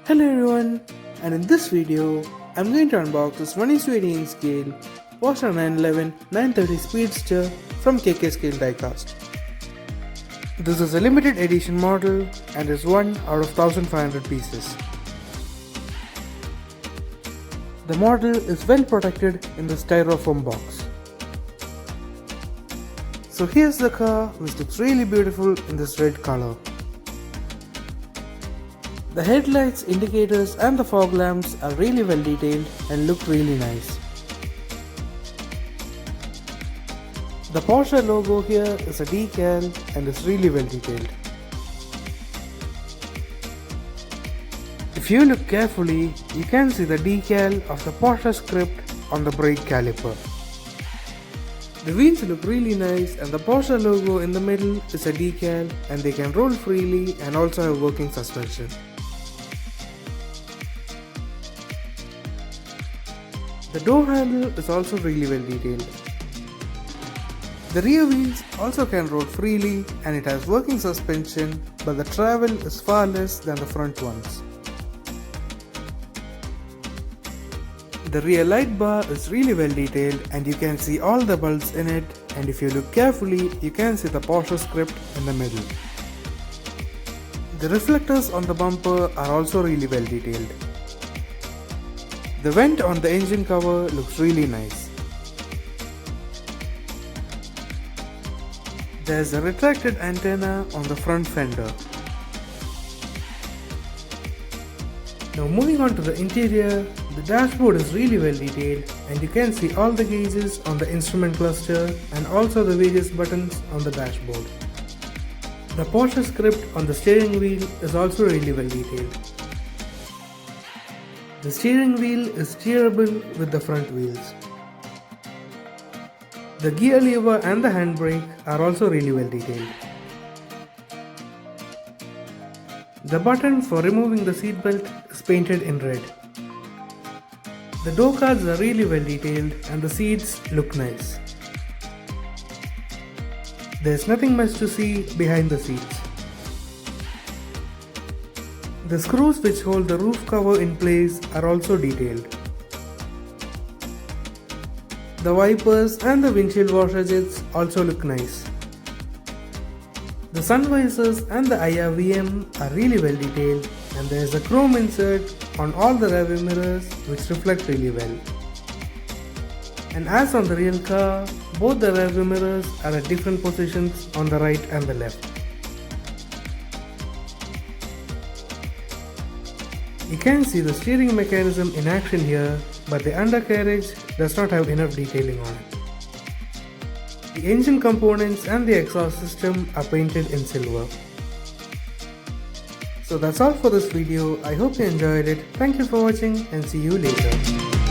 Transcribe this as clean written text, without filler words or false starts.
Hello everyone, and in this video, I'm going to unbox this 1:18 scale Porsche 911 930 Speedster from KK Scale Diecast. This is a limited edition model and is one out of 1500 pieces. The model is well protected in the styrofoam box. So here's the car, which looks really beautiful in this red color. The headlights, indicators and the fog lamps are really well detailed and look really nice. The Porsche logo here is a decal and is really well detailed. If you look carefully, you can see the decal of the Porsche script on the brake caliper. The wheels look really nice and the Porsche logo in the middle is a decal and they can roll freely and also have working suspension. The door handle is also really well detailed. The rear wheels also can roll freely and it has working suspension, but the travel is far less than the front ones. The rear light bar is really well detailed and you can see all the bulbs in it, and if you look carefully you can see the Porsche script in the middle. The reflectors on the bumper are also really well detailed. The vent on the engine cover looks really nice. There's a retracted antenna on the front fender. Now moving on to the interior, the dashboard is really well detailed and you can see all the gauges on the instrument cluster and also the various buttons on the dashboard. The Porsche script on the steering wheel is also really well detailed. The steering wheel is steerable with the front wheels. The gear lever and the handbrake are also really well detailed. The button for removing the seatbelt is painted in red. The door cards are really well detailed and the seats look nice. There's nothing much to see behind the seats. The screws which hold the roof cover in place are also detailed. The wipers and the windshield washer jets also look nice. The sun visors and the IRVM are really well detailed and there is a chrome insert on all the rearview mirrors which reflect really well. And as on the real car, both the rearview mirrors are at different positions on the right and the left. You can see the steering mechanism in action here, but the undercarriage does not have enough detailing on it. The engine components and the exhaust system are painted in silver. So that's all for this video. I hope you enjoyed it. Thank you for watching and see you later.